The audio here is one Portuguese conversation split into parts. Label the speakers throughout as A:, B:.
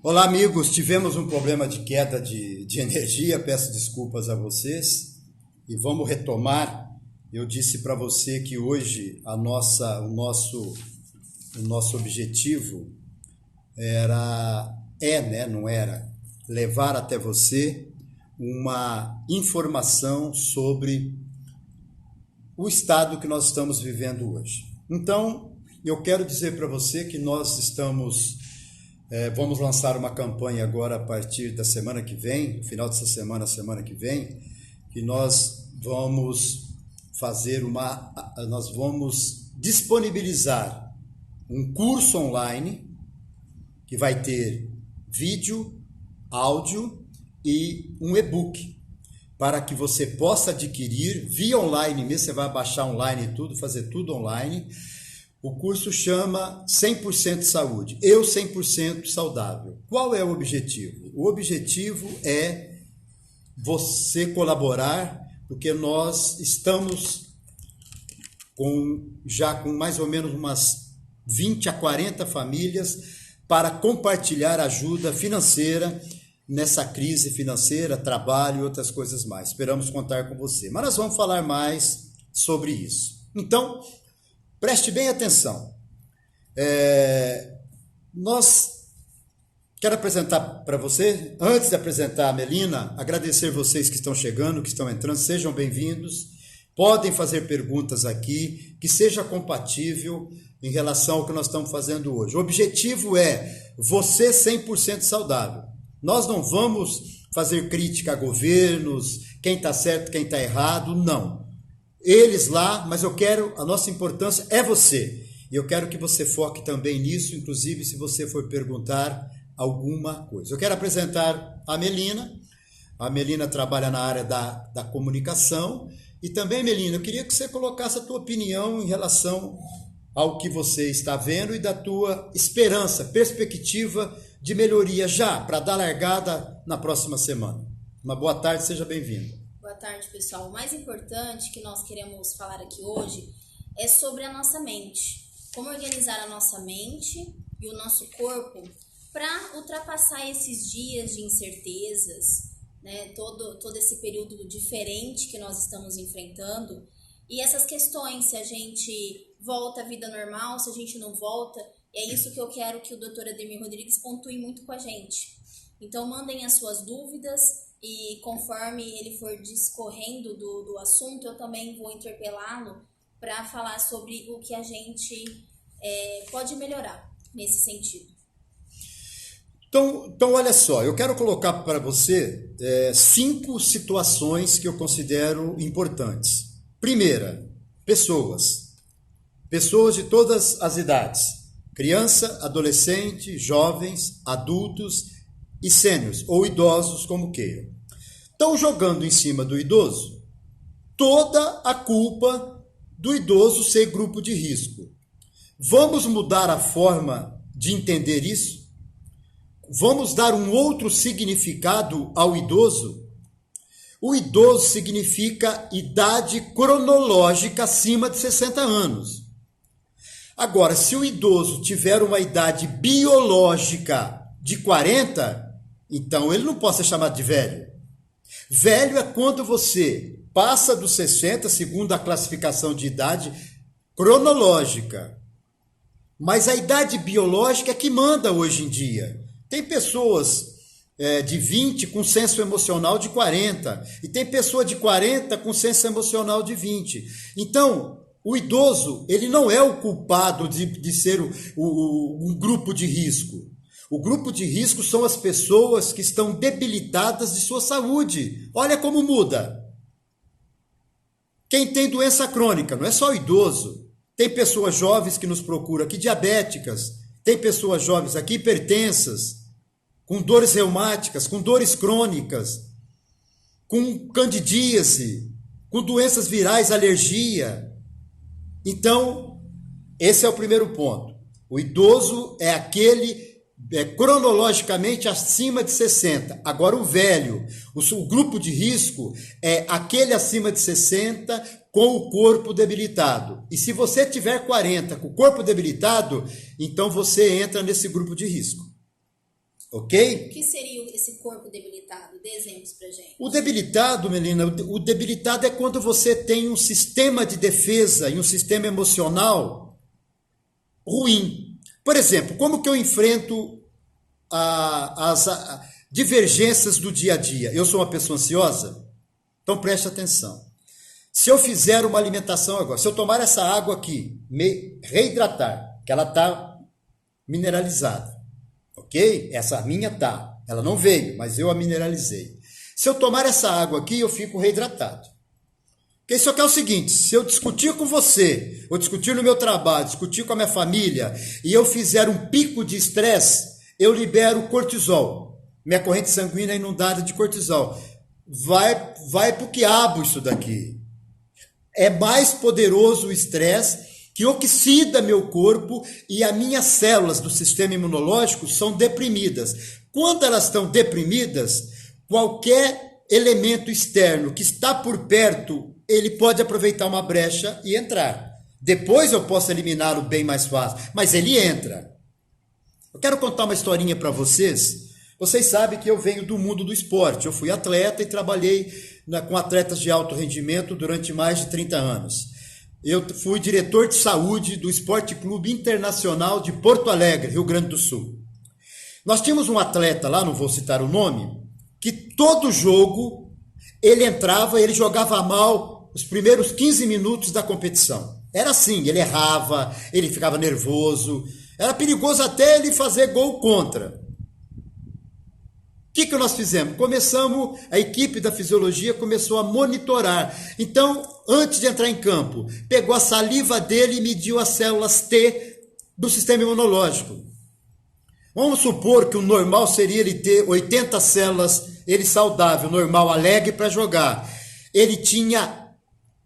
A: Olá, amigos. Tivemos um problema de queda de energia. Peço desculpas a vocês e vamos retomar. Eu disse para você que hoje o nosso objetivo não era, levar até você uma informação sobre o estado que nós estamos vivendo hoje. Então, eu quero dizer para você que nós vamos lançar uma campanha agora a partir da semana que vem, no final dessa semana, semana que vem, que nós vamos disponibilizar um curso online que vai ter vídeo, áudio e um e-book para que você possa adquirir via online mesmo. Você vai baixar online e tudo, fazer tudo online. O curso chama 100% Saúde, Eu 100% Saudável. Qual é o objetivo? O objetivo é você colaborar, porque nós estamos já com mais ou menos umas 20 a 40 famílias para compartilhar ajuda financeira nessa crise financeira, trabalho e outras coisas mais. Esperamos contar com você. Mas nós vamos falar mais sobre isso. Então, preste bem atenção. Quero apresentar para você, antes de apresentar a Melina, agradecer vocês que estão chegando, que estão entrando, sejam bem-vindos. Podem fazer perguntas aqui, que seja compatível em relação ao que nós estamos fazendo hoje. O objetivo é você 100% saudável. Nós não vamos fazer crítica a governos, quem está certo, quem está errado, não. Eles lá, mas a nossa importância é você. E eu quero que você foque também nisso, inclusive se você for perguntar alguma coisa. Eu quero apresentar a Melina. A Melina trabalha na área da comunicação. E também, Melina, eu queria que você colocasse a tua opinião em relação ao que você está vendo e da tua esperança, perspectiva de melhoria já, para dar largada na próxima semana. Uma boa tarde, seja bem-vindo.
B: Boa tarde, pessoal. O mais importante que nós queremos falar aqui hoje é sobre a nossa mente. Como organizar a nossa mente e o nosso corpo para ultrapassar esses dias de incertezas, né? Todo esse período diferente que nós estamos enfrentando. E essas questões, se a gente volta à vida normal, se a gente não volta, é isso que eu quero que o Dr. Ademir Rodrigues pontue muito com a gente. Então, mandem as suas dúvidas e conforme ele for discorrendo do assunto, eu também vou interpelá-lo para falar sobre o que a gente pode melhorar nesse sentido.
A: Então, olha só, eu quero colocar para você 5 situações que eu considero importantes. Primeira, pessoas de todas as idades, criança, adolescente, jovens, adultos e sêniores, ou idosos, como queiram. Estão jogando em cima do idoso toda a culpa do idoso ser grupo de risco. Vamos mudar a forma de entender isso? Vamos dar um outro significado ao idoso? O idoso significa idade cronológica acima de 60 anos. Agora, se o idoso tiver uma idade biológica de 40, então ele não pode ser chamado de velho. Velho é quando você passa dos 60, segundo a classificação de idade cronológica. Mas a idade biológica é que manda hoje em dia. Tem pessoas de 20 com senso emocional de 40. E tem pessoa de 40 com senso emocional de 20. Então, o idoso, ele não é o culpado de ser um grupo de risco. O grupo de risco são as pessoas que estão debilitadas de sua saúde. Olha como muda. Quem tem doença crônica, não é só o idoso. Tem pessoas jovens que nos procuram aqui, diabéticas. Tem pessoas jovens aqui, hipertensas, com dores reumáticas, com dores crônicas, com candidíase, com doenças virais, alergia. Então, esse é o primeiro ponto. O idoso é aquele cronologicamente acima de 60. Agora o velho, o grupo de risco é aquele acima de 60 com o corpo debilitado. E se você tiver 40 com o corpo debilitado, então você entra nesse grupo de risco. Ok?
B: O que seria esse corpo debilitado? Dê exemplos pra gente.
A: O debilitado, Melina, o debilitado é quando você tem um sistema de defesa e um sistema emocional ruim. Por exemplo, como que eu enfrento as divergências do dia a dia? Eu sou uma pessoa ansiosa? Então preste atenção. Se eu fizer uma alimentação agora, se eu tomar essa água aqui, me reidratar, que ela está mineralizada, ok? Essa minha tá, ela não veio, mas eu a mineralizei. Se eu tomar essa água aqui, eu fico reidratado. Porque isso aqui é o seguinte, se eu discutir com você, ou discutir no meu trabalho, discutir com a minha família, e eu fizer um pico de estresse, eu libero cortisol. Minha corrente sanguínea é inundada de cortisol. Vai pro quiabo isso daqui. É mais poderoso o estresse que oxida meu corpo e as minhas células do sistema imunológico são deprimidas. Quando elas estão deprimidas, qualquer elemento externo que está por perto, ele pode aproveitar uma brecha e entrar. Depois eu posso eliminá-lo bem mais fácil, mas ele entra. Eu quero contar uma historinha para vocês. Vocês sabem que eu venho do mundo do esporte. Eu fui atleta e trabalhei com atletas de alto rendimento durante mais de 30 anos. Eu fui diretor de saúde do Esporte Clube Internacional de Porto Alegre, Rio Grande do Sul. Nós tínhamos um atleta lá, não vou citar o nome, que todo jogo ele entrava e ele jogava mal os primeiros 15 minutos da competição. Era assim, ele errava, ele ficava nervoso, era perigoso até ele fazer gol contra. O que nós fizemos? A equipe da fisiologia começou a monitorar. Então, antes de entrar em campo, pegou a saliva dele e mediu as células T do sistema imunológico. Vamos supor que o normal seria ele ter 80 células, ele saudável, normal, alegre para jogar. Ele tinha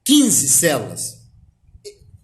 A: 15 células.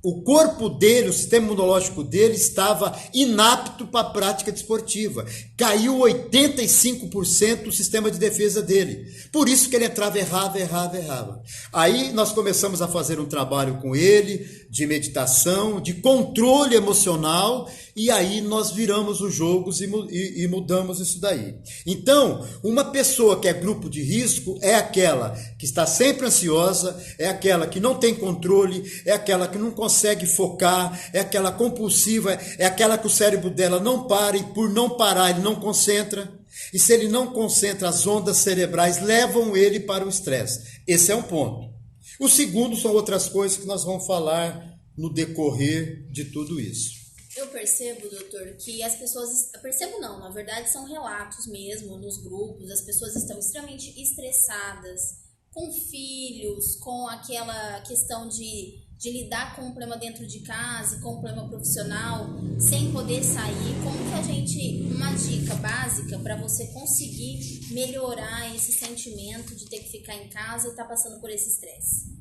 A: O corpo dele, o sistema imunológico dele estava inapto para a prática desportiva. Caiu 85% do sistema de defesa dele. Por isso que ele entrava, errava. Aí nós começamos a fazer um trabalho com ele, de meditação, de controle emocional, e aí nós viramos os jogos e mudamos isso daí. Então, uma pessoa que é grupo de risco é aquela que está sempre ansiosa, é aquela que não tem controle, é aquela que não consegue focar, é aquela compulsiva, é aquela que o cérebro dela não para e por não parar ele não concentra. E se ele não concentra, as ondas cerebrais levam ele para o estresse. Esse é um ponto. O segundo são outras coisas que nós vamos falar no decorrer de tudo isso.
B: Eu percebo, doutor, que as pessoas... Percebo não, na verdade são relatos mesmo nos grupos. As pessoas estão extremamente estressadas, com filhos, com aquela questão de lidar com um problema dentro de casa, com um problema profissional, sem poder sair. Como que a gente... Uma dica básica para você conseguir melhorar esse sentimento de ter que ficar em casa e estar passando por esse estresse?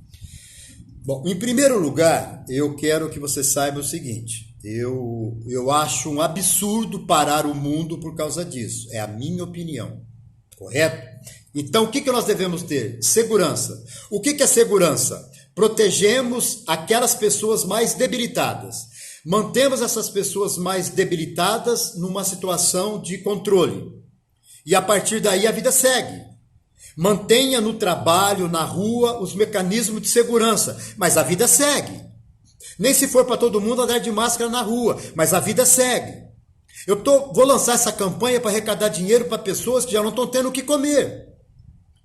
A: Bom, em primeiro lugar, eu quero que você saiba o seguinte. Eu acho um absurdo parar o mundo por causa disso. É a minha opinião. Correto? Então, o que nós devemos ter? Segurança. O que é segurança? Protegemos aquelas pessoas mais debilitadas. Mantemos essas pessoas mais debilitadas numa situação de controle. E a partir daí a vida segue. Mantenha no trabalho, na rua, os mecanismos de segurança. Mas a vida segue. Nem se for para todo mundo andar de máscara na rua, mas a vida segue. Vou lançar essa campanha para arrecadar dinheiro para pessoas que já não estão tendo o que comer.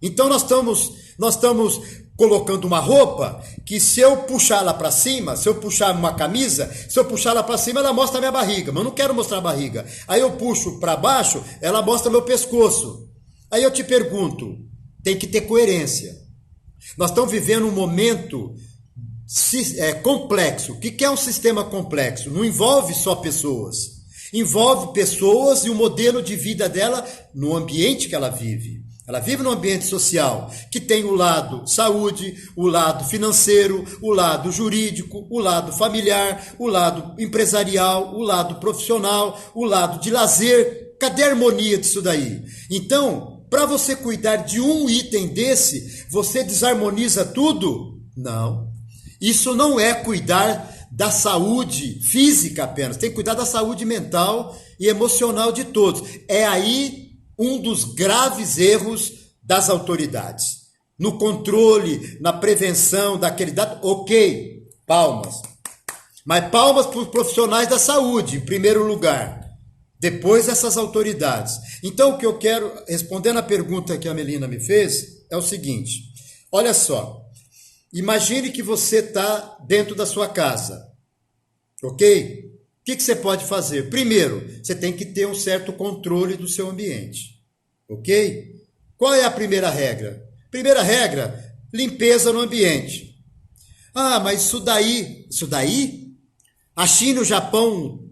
A: Então nós estamos colocando uma roupa que se eu puxar ela para cima, se eu puxar uma camisa, se eu puxar ela para cima, ela mostra a minha barriga, mas eu não quero mostrar a barriga. Aí eu puxo para baixo, ela mostra meu pescoço. Aí eu te pergunto, tem que ter coerência. Nós estamos vivendo um momento complexo. O que é um sistema complexo? Não envolve só pessoas. Envolve pessoas e o modelo de vida dela no ambiente que ela vive. Ela vive num ambiente social que tem o lado saúde, o lado financeiro, o lado jurídico, o lado familiar, o lado empresarial, o lado profissional, o lado de lazer. Cadê a harmonia disso daí? Então, para você cuidar de um item desse, você desarmoniza tudo? Não. Isso não é cuidar da saúde física apenas. Tem que cuidar da saúde mental e emocional de todos. É aí um dos graves erros das autoridades. No controle, na prevenção daquele dado, ok, palmas. Mas palmas para os profissionais da saúde, em primeiro lugar. Depois essas autoridades. Então o que eu quero, respondendo a pergunta que a Melina me fez, é o seguinte. Olha só, imagine que você está dentro da sua casa, ok? O que você pode fazer? Primeiro, você tem que ter um certo controle do seu ambiente, ok? Qual é a primeira regra? Primeira regra, limpeza no ambiente. Ah, mas isso daí? A China e o Japão,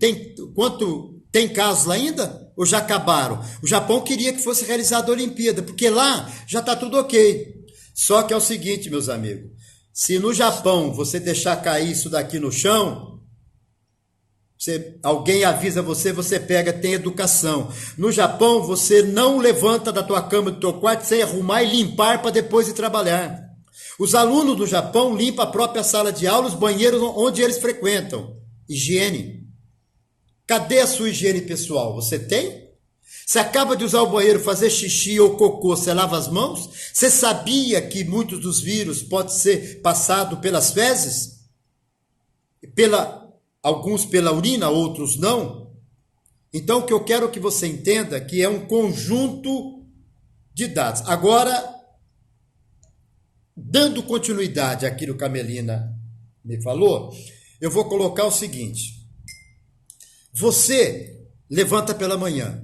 A: tem casos lá ainda? Ou já acabaram? O Japão queria que fosse realizada a Olimpíada, porque lá já está tudo ok. Só que é o seguinte, meus amigos, se no Japão você deixar cair isso daqui no chão, alguém avisa você pega, tem educação. No Japão, você não levanta da tua cama, do teu quarto, sem arrumar e limpar para depois ir trabalhar. Os alunos do Japão limpam a própria sala de aula, os banheiros onde eles frequentam. Higiene. Cadê a sua higiene pessoal? Você tem? Você acaba de usar o banheiro, fazer xixi ou cocô, você lava as mãos? Você sabia que muitos dos vírus podem ser passados pelas fezes? Alguns pela urina, outros não? Então, o que eu quero que você entenda é que é um conjunto de dados. Agora, dando continuidade àquilo que a Melina me falou, eu vou colocar o seguinte. Você levanta pela manhã,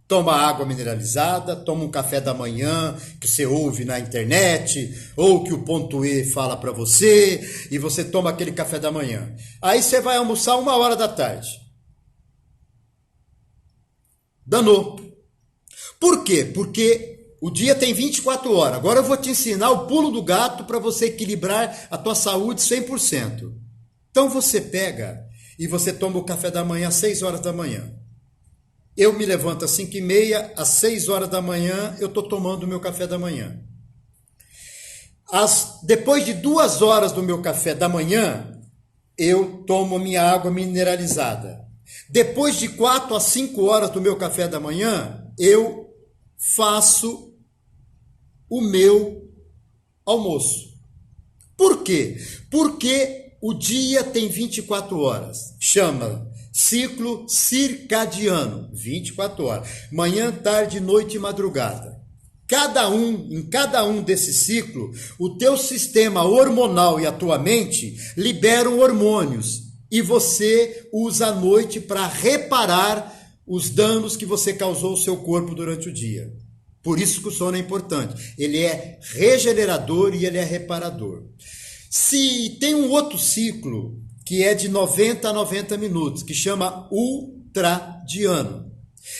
A: toma água mineralizada, toma um café da manhã que você ouve na internet, ou que o ponto E fala para você, e você toma aquele café da manhã. Aí você vai almoçar 13h. Danou. Por quê? Porque o dia tem 24 horas. Agora eu vou te ensinar o pulo do gato para você equilibrar a tua saúde 100%. Então você pega e você toma o café da manhã às 6h da manhã. Eu me levanto às 5h30, às 6h da manhã eu estou tomando o meu café da manhã. Depois de 2 horas do meu café da manhã, eu tomo minha água mineralizada. Depois de 4 a 5 horas do meu café da manhã, eu faço o meu almoço. Por quê? Porque o dia tem 24 horas. Chama ciclo circadiano, 24 horas. Manhã, tarde, noite e madrugada. Em cada um desses ciclos, o teu sistema hormonal e a tua mente liberam hormônios. E você usa a noite para reparar os danos que você causou ao seu corpo durante o dia. Por isso que o sono é importante. Ele é regenerador e ele é reparador. Se tem um outro ciclo que é de 90 a 90 minutos, que chama ultradiano.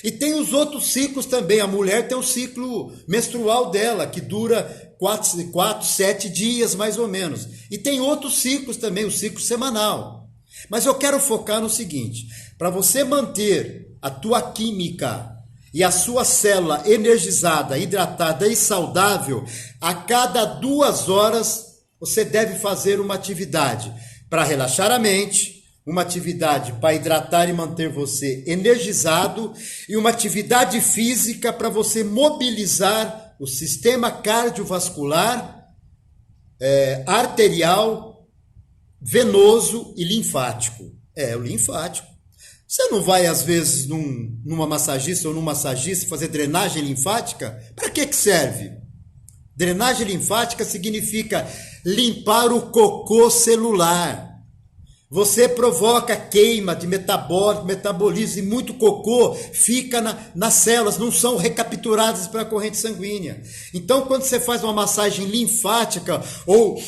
A: E tem os outros ciclos também. A mulher tem o ciclo menstrual dela, que dura 4, 7 dias mais ou menos. E tem outros ciclos também, o ciclo semanal. Mas eu quero focar no seguinte, para você manter a tua química e a sua célula energizada, hidratada e saudável, a cada 2 horas você deve fazer uma atividade para relaxar a mente, uma atividade para hidratar e manter você energizado e uma atividade física para você mobilizar o sistema cardiovascular, arterial, venoso e linfático. O linfático. Você não vai, às vezes, numa massagista ou num massagista fazer drenagem linfática? Para que serve? Drenagem linfática significa limpar o cocô celular. Você provoca queima de metabolismo e muito cocô fica nas células, não são recapturadas para a corrente sanguínea. Então, quando você faz uma massagem linfática ou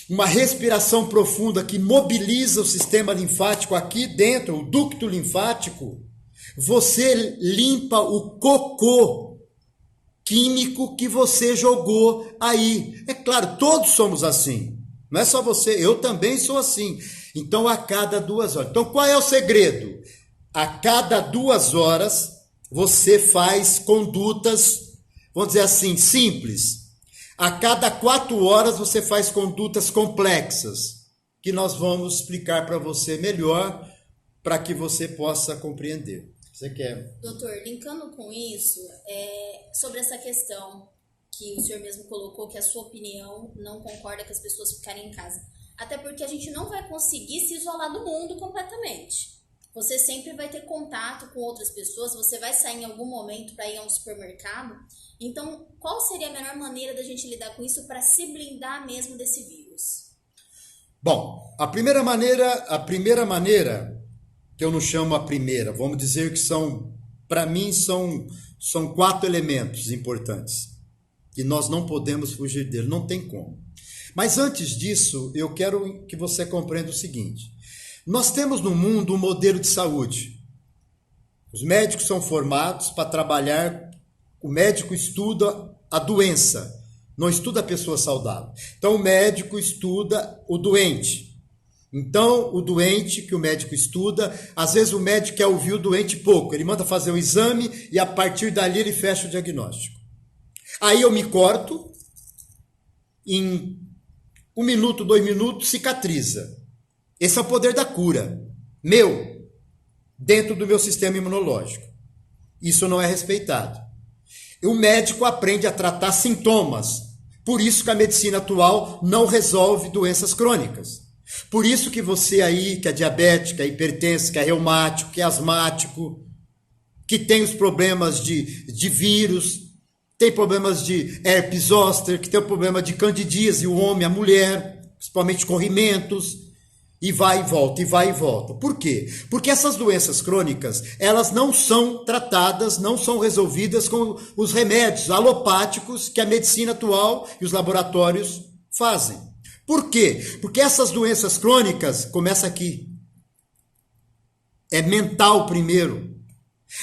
A: uma respiração profunda que mobiliza o sistema linfático aqui dentro, o ducto linfático, você limpa o cocô químico que você jogou aí. É claro, todos somos assim. Não é só você, eu também sou assim. Então, a cada 2 horas. Então, qual é o segredo? A cada 2 horas, você faz condutas, vamos dizer assim, simples. A cada 4 horas, você faz condutas complexas, que nós vamos explicar para você melhor, para que você possa compreender. Você quer?
B: Doutor, linkando com isso, sobre essa questão que o senhor mesmo colocou, que a sua opinião não concorda com as pessoas ficarem em casa. Até porque a gente não vai conseguir se isolar do mundo completamente. Você sempre vai ter contato com outras pessoas, você vai sair em algum momento para ir a um supermercado. Então, qual seria a melhor maneira da gente lidar com isso para se blindar mesmo desse vírus?
A: Bom, a primeira maneira, que eu não chamo a primeira, vamos dizer que para mim, são 4 elementos importantes, que nós não podemos fugir dele, não tem como. Mas antes disso, eu quero que você compreenda o seguinte: nós temos no mundo um modelo de saúde. Os médicos são formados para trabalhar, o médico estuda a doença, não estuda a pessoa saudável. Então, o médico estuda o doente. Então, o doente que o médico estuda, às vezes o médico quer ouvir o doente pouco, ele manda fazer o exame e a partir dali ele fecha o diagnóstico. Aí eu me corto, em 1 minuto, 2 minutos, cicatriza. Esse é o poder da cura, meu, dentro do meu sistema imunológico. Isso não é respeitado. O médico aprende a tratar sintomas. Por isso que a medicina atual não resolve doenças crônicas. Por isso que você aí, que é diabético, que é hipertenso, que é reumático, que é asmático, que tem os problemas de vírus, tem problemas de herpes zoster, que tem o problema de candidíase, o homem, a mulher, principalmente corrimentos, e vai e volta, e vai e volta. Por quê? Porque essas doenças crônicas, elas não são tratadas, não são resolvidas com os remédios alopáticos que a medicina atual e os laboratórios fazem. Por quê? Porque essas doenças crônicas, começa aqui, é mental primeiro.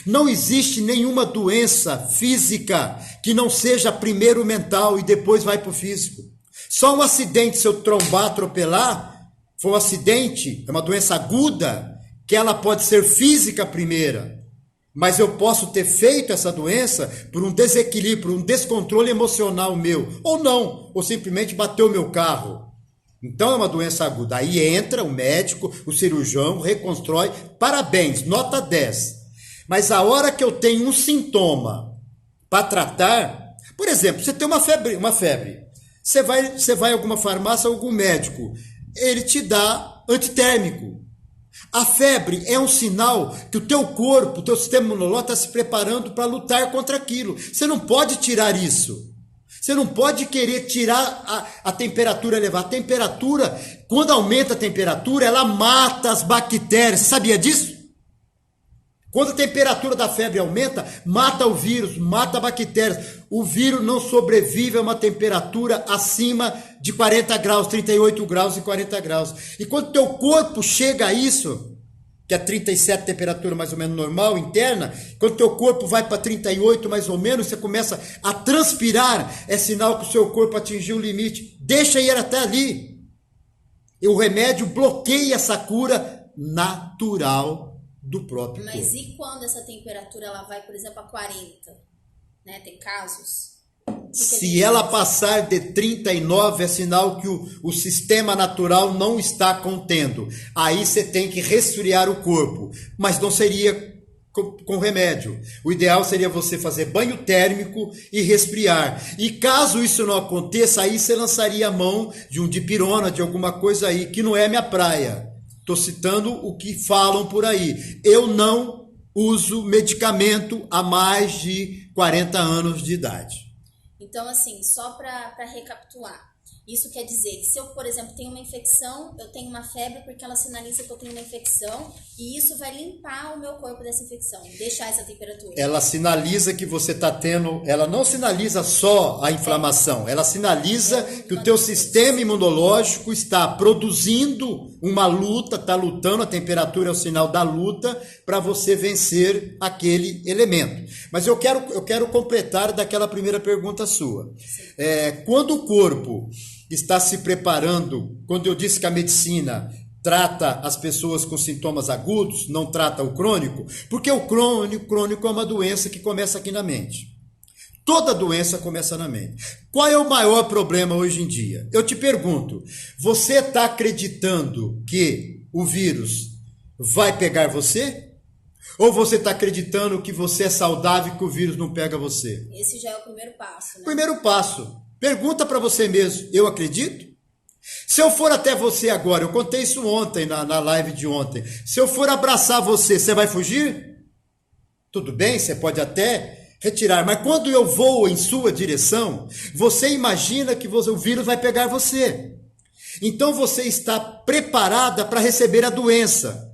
A: Não existe nenhuma doença física que não seja primeiro mental e depois vai para o físico. Só um acidente, se eu trombar, atropelar, foi um acidente, é uma doença aguda, que ela pode ser física primeira, mas eu posso ter feito essa doença por um desequilíbrio, por um descontrole emocional meu, ou não, ou simplesmente bateu o meu carro. Então é uma doença aguda. Aí entra o médico, o cirurgião, reconstrói, parabéns, nota 10. Mas a hora que eu tenho um sintoma para tratar, por exemplo, você tem uma febre, você vai a alguma farmácia, algum médico, ele te dá antitérmico. A febre é um sinal que o teu corpo, o teu sistema imunológico está se preparando para lutar contra aquilo. Você não pode tirar isso. Você não pode querer tirar a temperatura, elevar. A temperatura, quando aumenta a temperatura, ela mata as bactérias. Você sabia disso? Quando a temperatura da febre aumenta, mata o vírus, mata bactérias. O vírus não sobrevive a uma temperatura acima de 40 graus, 38 graus e 40 graus. E quando o teu corpo chega a isso, que é 37 temperatura mais ou menos normal, interna, quando o teu corpo vai para 38 mais ou menos, você começa a transpirar, é sinal que o seu corpo atingiu o limite. Deixa ir até ali. E o remédio bloqueia essa cura natural do próprio corpo.
B: Mas e quando essa temperatura ela vai, por exemplo, a 40? Né? Tem casos?
A: Se ela passar de 39, é sinal que o sistema natural não está contendo. Aí você tem que resfriar o corpo. Mas não seria com remédio. O ideal seria você fazer banho térmico e resfriar. E caso isso não aconteça, aí você lançaria a mão de um dipirona, de alguma coisa aí, que não é minha praia. Estou citando o que falam por aí. Eu não uso medicamento há mais de 40 anos de idade.
B: Então, assim, só para recapitular. Isso quer dizer que se eu, por exemplo, tenho uma infecção, eu tenho uma febre porque ela sinaliza que eu tenho uma infecção e isso vai limpar o meu corpo dessa infecção, deixar essa temperatura.
A: Ela sinaliza que você está tendo... Ela não sinaliza só a inflamação, ela sinaliza que o teu sistema imunológico está produzindo uma luta, está lutando, a temperatura é o sinal da luta para você vencer aquele elemento. Mas eu quero completar daquela primeira pergunta sua. Quando o corpo está se preparando, quando eu disse que a medicina trata as pessoas com sintomas agudos, não trata o crônico, porque o crônico é uma doença que começa aqui na mente. Toda doença começa na mente. Qual é o maior problema hoje em dia? Eu te pergunto, você está acreditando que o vírus vai pegar você? Ou você está acreditando que você é saudável e que o vírus não pega você?
B: Esse já é o primeiro passo, né?
A: Primeiro passo. Pergunta para você mesmo, eu acredito? Se eu for até você agora, eu contei isso ontem, na live de ontem. Se eu for abraçar você, você vai fugir? Tudo bem, você pode até retirar, mas quando eu vou em sua direção, você imagina que o vírus vai pegar você. Então você está preparada para receber a doença.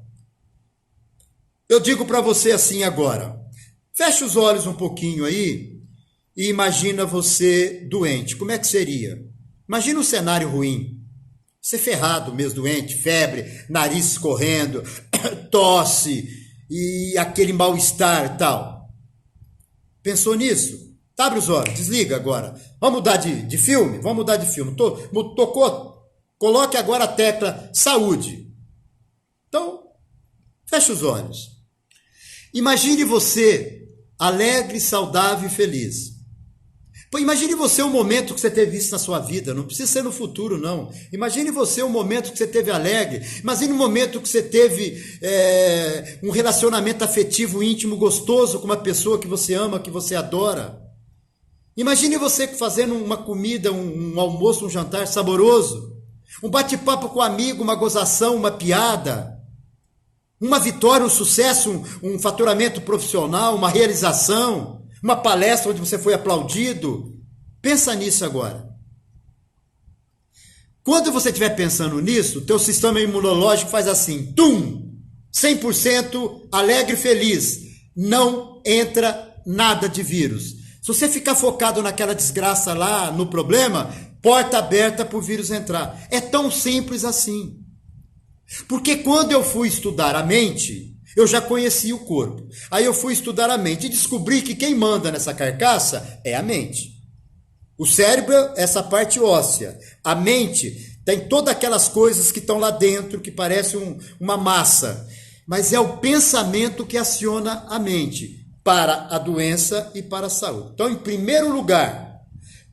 A: Eu digo para você assim agora, fecha os olhos um pouquinho aí e imagina você doente. Como é que seria? Imagina um cenário ruim. Você ferrado mesmo, doente, febre, nariz escorrendo, tosse e aquele mal-estar e tal. Pensou nisso? Abre os olhos, desliga agora. Vamos mudar de filme? Vamos mudar de filme. Tocou? Coloque agora a tecla saúde. Então, fecha os olhos. Imagine você alegre, saudável e feliz. Imagine você o momento que você teve isso na sua vida, não precisa ser no futuro, não. Imagine você o momento que você teve alegre, imagine o momento que você teve um relacionamento afetivo, íntimo, gostoso com uma pessoa que você ama, que você adora. Imagine você fazendo uma comida, um almoço, um jantar saboroso, um bate-papo com um amigo, uma gozação, uma piada, uma vitória, um sucesso, um faturamento profissional, uma realização, uma palestra onde você foi aplaudido. Pensa nisso agora. Quando você estiver pensando nisso, teu sistema imunológico faz assim, 100% alegre e feliz. Não entra nada de vírus. Se você ficar focado naquela desgraça lá, no problema, porta aberta para o vírus entrar. É tão simples assim. Porque quando eu fui estudar a mente, eu já conhecia o corpo. Aí eu fui estudar a mente e descobri que quem manda nessa carcaça é a mente. O cérebro é essa parte óssea. A mente tem todas aquelas coisas que estão lá dentro, que parecem uma massa. Mas é o pensamento que aciona a mente para a doença e para a saúde. Então, em primeiro lugar,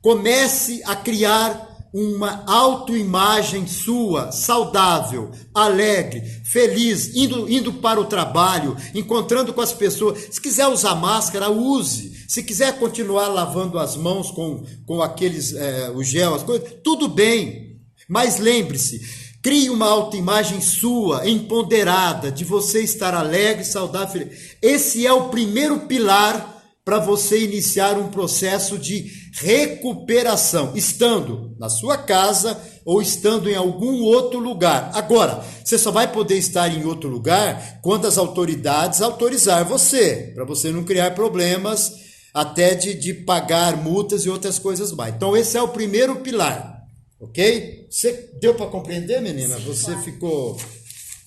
A: comece a criar uma autoimagem sua, saudável, alegre, feliz, indo para o trabalho, encontrando com as pessoas. Se quiser usar máscara, use. Se quiser continuar lavando as mãos com aqueles, o gel, as coisas, tudo bem. Mas lembre-se, crie uma autoimagem sua, empoderada, de você estar alegre, saudável, feliz. Esse é o primeiro pilar para você iniciar um processo de recuperação, estando na sua casa ou estando em algum outro lugar. Agora, você só vai poder estar em outro lugar quando as autoridades autorizar você, para você não criar problemas até de pagar multas e outras coisas mais. Então, esse é o primeiro pilar, ok? Você deu para compreender, menina?
B: Sim,
A: você
B: claro.
A: Ficou...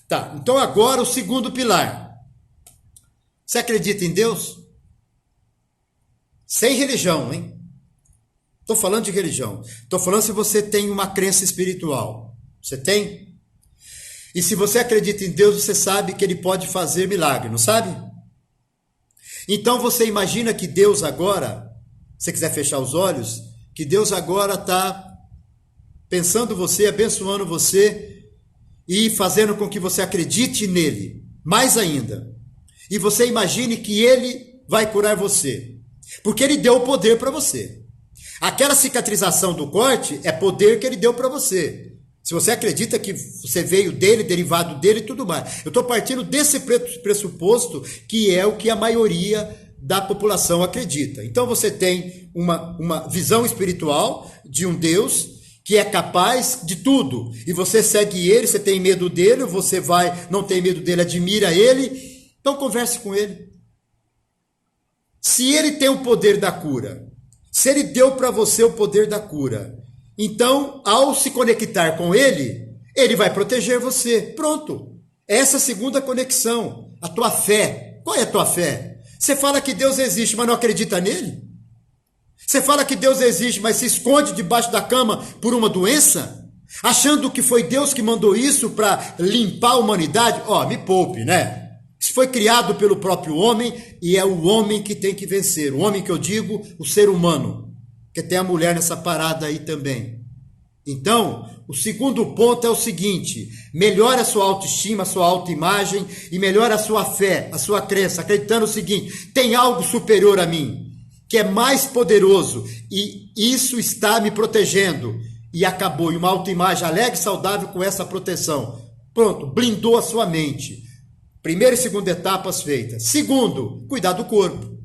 A: Tá, então agora o segundo pilar. Você acredita em Deus? Sem religião, hein? Estou falando de religião. Estou falando se você tem uma crença espiritual. Você tem? E se você acredita em Deus, você sabe que Ele pode fazer milagre, não sabe? Então você imagina que Deus agora, se você quiser fechar os olhos, que Deus agora está pensando você, abençoando você e fazendo com que você acredite nele, mais ainda. E você imagine que Ele vai curar você. Porque Ele deu o poder para você. Aquela cicatrização do corte é poder que Ele deu para você. Se você acredita que você veio dele, derivado dele e tudo mais. Eu estou partindo desse pressuposto que é o que a maioria da população acredita. Então você tem uma visão espiritual de um Deus que é capaz de tudo, e você segue ele, você tem medo dele, você vai, não tem medo dele, admira ele, então converse com ele. Se ele tem o poder da cura, se ele deu para você o poder da cura, então, ao se conectar com ele, ele vai proteger você. Pronto. Essa é a segunda conexão, a tua fé. Qual é a tua fé? Você fala que Deus existe, mas não acredita nele? Você fala que Deus existe, mas se esconde debaixo da cama por uma doença? Achando que foi Deus que mandou isso para limpar a humanidade? Me poupe, né? Isso foi criado pelo próprio homem e é o homem que tem que vencer. O homem que eu digo, o ser humano. Porque tem a mulher nessa parada aí também. Então, o segundo ponto é o seguinte: melhore a sua autoestima, a sua autoimagem e melhore a sua fé, a sua crença, acreditando o seguinte: tem algo superior a mim, que é mais poderoso e isso está me protegendo. E acabou. E uma autoimagem alegre e saudável com essa proteção. Pronto, blindou a sua mente. Primeira e segunda etapas feitas. Segundo, cuidar do corpo.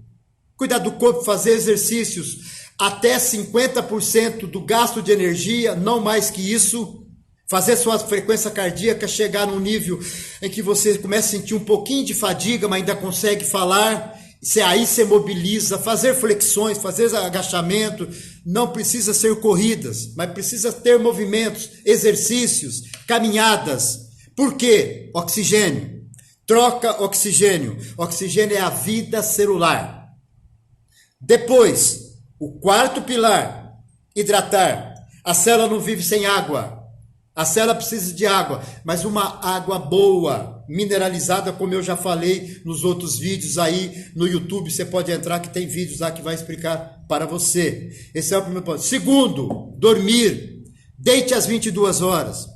A: Cuidar do corpo, fazer exercícios. Até 50% do gasto de energia, não mais que isso. Fazer sua frequência cardíaca chegar num nível em que você começa a sentir um pouquinho de fadiga, mas ainda consegue falar. Aí você mobiliza, fazer flexões, fazer agachamento. Não precisa ser corridas, mas precisa ter movimentos, exercícios, caminhadas. Por quê? Oxigênio. Troca oxigênio. Oxigênio é a vida celular. Depois, o quarto pilar, hidratar. A célula não vive sem água. A célula precisa de água, mas uma água boa, mineralizada, como eu já falei nos outros vídeos aí no YouTube. Você pode entrar que tem vídeos lá que vai explicar para você. Esse é o primeiro ponto. Segundo, dormir. Deite às 22 horas.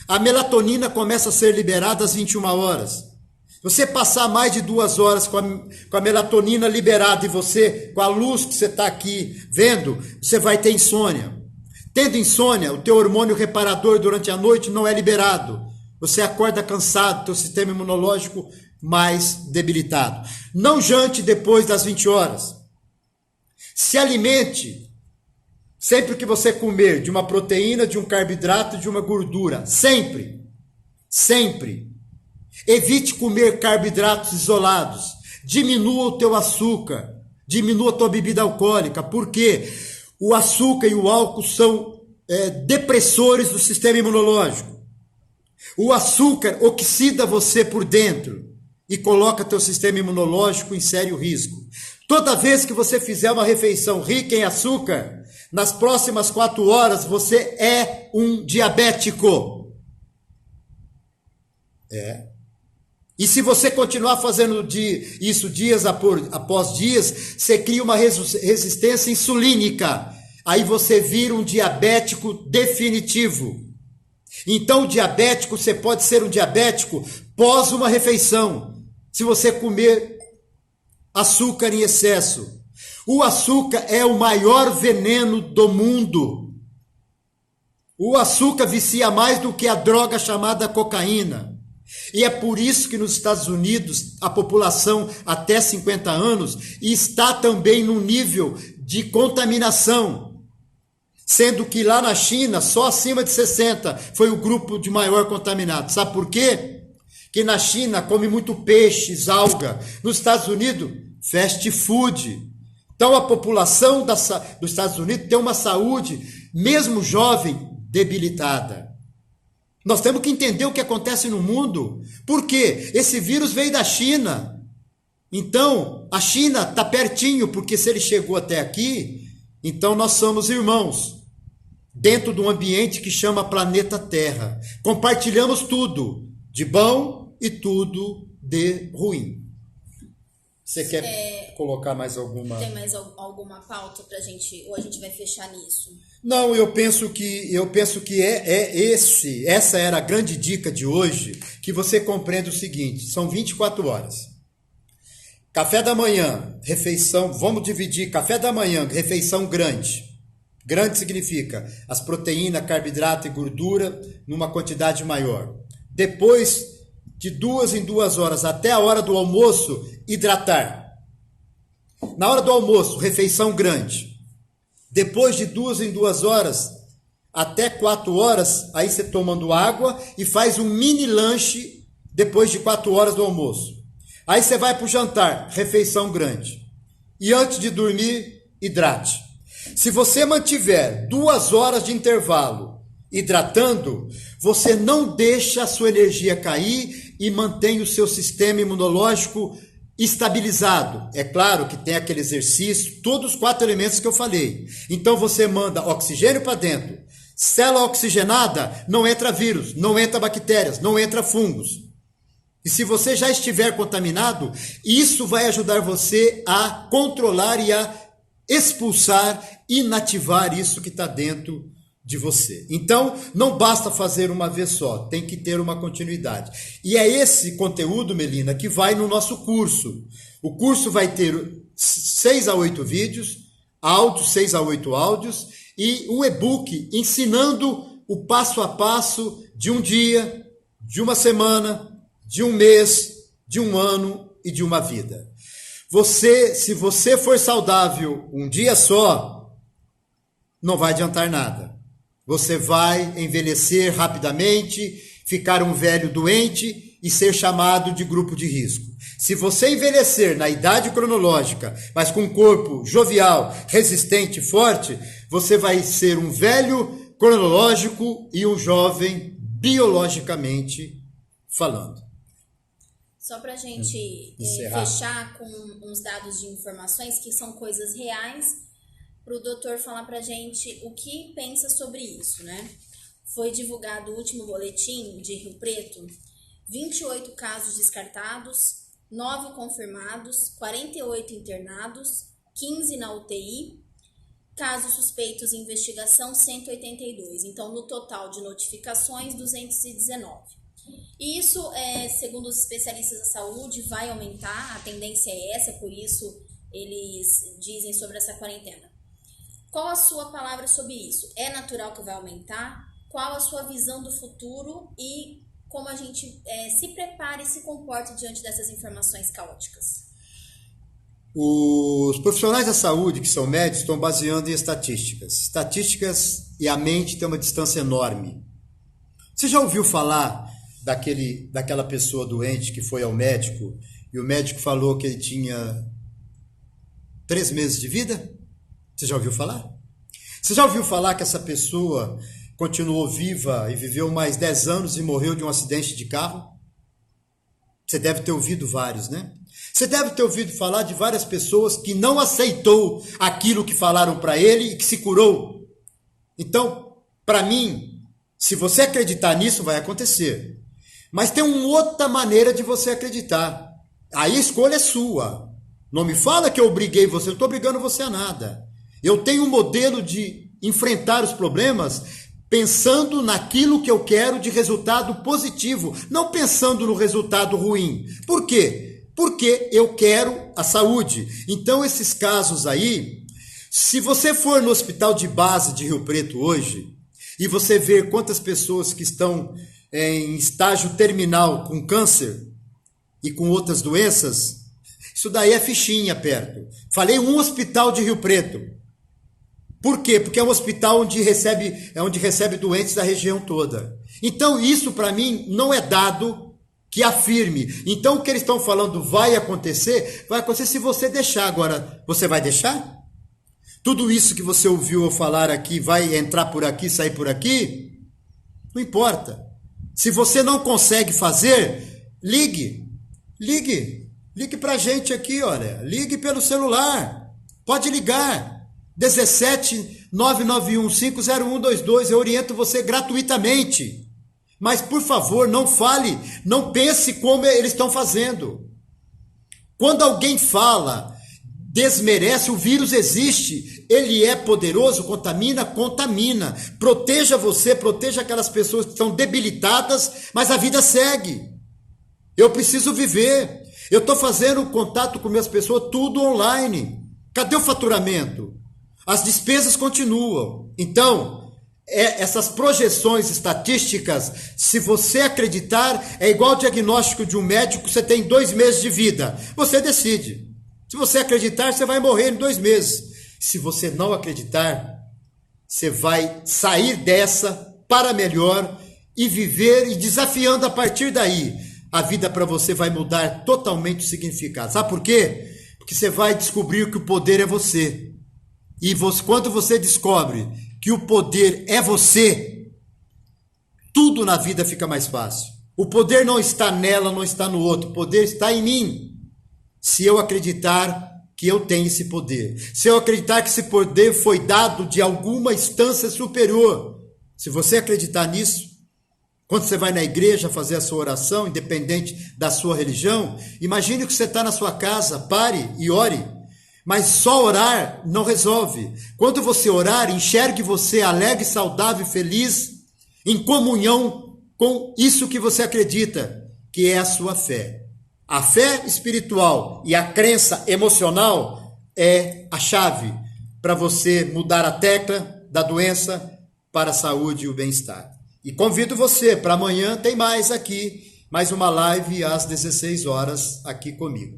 A: A melatonina começa a ser liberada às 21 horas. Você passar mais de 2 horas com a melatonina liberada e você, com a luz que você está aqui vendo, você vai ter insônia. Tendo insônia, o teu hormônio reparador durante a noite não é liberado. Você acorda cansado, teu sistema imunológico mais debilitado. Não jante depois das 20 horas. Se alimente sempre que você comer de uma proteína, de um carboidrato, de uma gordura. Sempre. Sempre. Evite comer carboidratos isolados. Diminua o teu açúcar. Diminua a tua bebida alcoólica. Por quê? O açúcar e o álcool são depressores do sistema imunológico. O açúcar oxida você por dentro e coloca teu sistema imunológico em sério risco. Toda vez que você fizer uma refeição rica em açúcar, nas próximas 4 horas você é um diabético. E se você continuar fazendo isso dias após dias, você cria uma resistência insulínica. Aí você vira um diabético definitivo. Então, o diabético, você pode ser um diabético pós uma refeição, se você comer açúcar em excesso. O açúcar é o maior veneno do mundo. O açúcar vicia mais do que a droga chamada cocaína. E é por isso que nos Estados Unidos a população até 50 anos está também num nível de contaminação. Sendo que lá na China, só acima de 60 foi o grupo de maior contaminado. Sabe por quê? Que na China come muito peixe, alga. Nos Estados Unidos, fast food. Então a população dos Estados Unidos tem uma saúde, mesmo jovem, debilitada. Nós temos que entender o que acontece no mundo. Por quê? Esse vírus veio da China. Então, a China está pertinho, porque se ele chegou até aqui, então nós somos irmãos. Dentro de um ambiente que chama planeta Terra. Compartilhamos tudo de bom e tudo de ruim. Você quer colocar mais alguma...
B: Tem mais alguma pauta pra gente, ou a gente vai fechar nisso?
A: Não, eu penso que essa era a grande dica de hoje, que você compreende o seguinte: são 24 horas. Café da manhã, refeição, vamos dividir café da manhã, refeição grande. Grande significa as proteínas, carboidrato e gordura numa quantidade maior. Depois de 2 em 2 horas até a hora do almoço, hidratar. Na hora do almoço, refeição grande. Depois de 2 em 2 horas, até 4 horas, aí você tomando água e faz um mini lanche depois de 4 horas do almoço. Aí você vai para o jantar, refeição grande. E antes de dormir, hidrate. Se você mantiver 2 horas de intervalo hidratando, você não deixa a sua energia cair e mantém o seu sistema imunológico estabilizado. É claro que tem aquele exercício, todos os 4 elementos que eu falei. Então você manda oxigênio para dentro. Célula oxigenada, não entra vírus, não entra bactérias, não entra fungos. E se você já estiver contaminado, isso vai ajudar você a controlar e a expulsar, inativar isso que está dentro de você. Então, não basta fazer uma vez só, tem que ter uma continuidade. E é esse conteúdo, Melina, que vai no nosso curso. O curso vai ter 6 a 8 vídeos, áudios, 6 a 8 áudios, e um e-book ensinando o passo a passo de um dia, de uma semana, de um mês, de um ano e de uma vida. Se você for saudável um dia só, não vai adiantar nada. Você vai envelhecer rapidamente, ficar um velho doente e ser chamado de grupo de risco. Se você envelhecer na idade cronológica, mas com um corpo jovial, resistente, forte, você vai ser um velho cronológico e um jovem biologicamente falando.
B: Só para a gente fechar com uns dados de informações que são coisas reais, para o doutor falar para a gente o que pensa sobre isso, né? Foi divulgado o último boletim de Rio Preto, 28 casos descartados, 9 confirmados, 48 internados, 15 na UTI, casos suspeitos em investigação, 182. Então, no total de notificações, 219. E isso, segundo os especialistas da saúde, vai aumentar, a tendência é essa, por isso eles dizem sobre essa quarentena. Qual a sua palavra sobre isso? É natural que vai aumentar? Qual a sua visão do futuro e como a gente se prepara e se comporta diante dessas informações caóticas?
A: Os profissionais da saúde, que são médicos, estão baseando em estatísticas. Estatísticas e a mente têm uma distância enorme. Você já ouviu falar daquela pessoa doente que foi ao médico e o médico falou que ele tinha 3 meses de vida? Você já ouviu falar? Você já ouviu falar que essa pessoa continuou viva e viveu mais 10 anos e morreu de um acidente de carro? Você deve ter ouvido vários, né? Você deve ter ouvido falar de várias pessoas que não aceitou aquilo que falaram para ele e que se curou. Então, para mim, se você acreditar nisso, vai acontecer. Mas tem uma outra maneira de você acreditar. Aí a escolha é sua. Não me fala que eu obriguei você, não estou obrigando você a nada. Eu tenho um modelo de enfrentar os problemas pensando naquilo que eu quero de resultado positivo, não pensando no resultado ruim. Por quê? Porque eu quero a saúde. Então, esses casos aí, se você for no hospital de base de Rio Preto hoje, e você ver quantas pessoas que estão em estágio terminal com câncer e com outras doenças, isso daí é fichinha perto. Falei um hospital de Rio Preto. Por quê? Porque é um hospital onde recebe doentes da região toda. Então, isso para mim não é dado que afirme. Então, o que eles estão falando vai acontecer se você deixar. Agora, você vai deixar? Tudo isso que você ouviu eu falar aqui vai entrar por aqui, sair por aqui? Não importa. Se você não consegue fazer, ligue pra gente aqui, olha. Ligue pelo celular. Pode ligar. 17 991 50122. Eu oriento você gratuitamente. Mas, por favor, não fale, não pense como eles estão fazendo. Quando alguém fala, desmerece, o vírus existe, ele é poderoso, contamina. Proteja você, proteja aquelas pessoas que estão debilitadas, mas a vida segue. Eu preciso viver. Eu estou fazendo contato com minhas pessoas, tudo online. Cadê o faturamento? As despesas continuam. Então, essas projeções estatísticas, se você acreditar, é igual ao diagnóstico de um médico, você tem 2 meses de vida. Você decide. Se você acreditar, você vai morrer em 2 meses. Se você não acreditar, você vai sair dessa para melhor e viver e desafiando a partir daí. A vida para você vai mudar totalmente o significado. Sabe por quê? Porque você vai descobrir que o poder é você. E quando você descobre que o poder é você, tudo na vida fica mais fácil. O poder não está nela, não está no outro. O poder está em mim. Se eu acreditar que eu tenho esse poder. Se eu acreditar que esse poder foi dado de alguma instância superior. Se você acreditar nisso, quando você vai na igreja fazer a sua oração, independente da sua religião, imagine que você está na sua casa, pare e ore. Mas só orar não resolve. Quando você orar, enxergue você alegre, saudável, feliz, em comunhão com isso que você acredita, que é a sua fé. A fé espiritual e a crença emocional é a chave para você mudar a tecla da doença para a saúde e o bem-estar. E convido você para amanhã, tem mais aqui, mais uma live às 16 horas aqui comigo.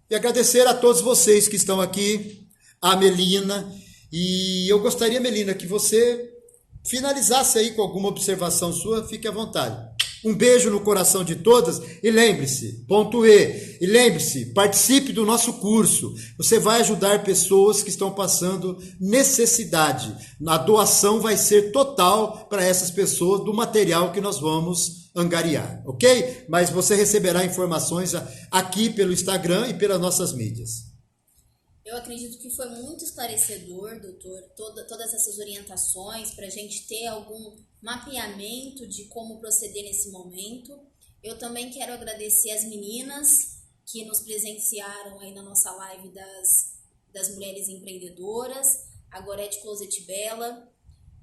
A: E agradecer a todos vocês que estão aqui, a Melina, e eu gostaria, Melina, que você finalizasse aí com alguma observação sua, fique à vontade. Um beijo no coração de todas e lembre-se, e lembre-se, participe do nosso curso. Você vai ajudar pessoas que estão passando necessidade. A doação vai ser total para essas pessoas do material que nós vamos angariar, ok? Mas você receberá informações aqui pelo Instagram e pelas nossas mídias.
B: Eu acredito que foi muito esclarecedor, doutor, todas essas orientações para a gente ter algum mapeamento de como proceder nesse momento. Eu também quero agradecer as meninas que nos presenciaram aí na nossa live das mulheres empreendedoras, a Gorete Closet Bela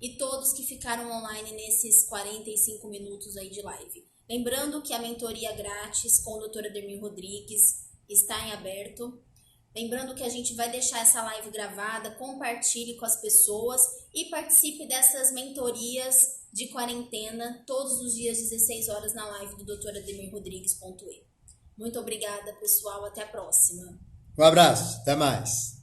B: e todos que ficaram online nesses 45 minutos aí de live. Lembrando que a mentoria grátis com a doutora Ademir Rodrigues está em aberto. Lembrando que a gente vai deixar essa live gravada, compartilhe com as pessoas e participe dessas mentorias de quarentena todos os dias, 16 horas, na live do doutorademirrodrigues.e. Muito obrigada, pessoal. Até a próxima.
A: Um abraço. Até mais.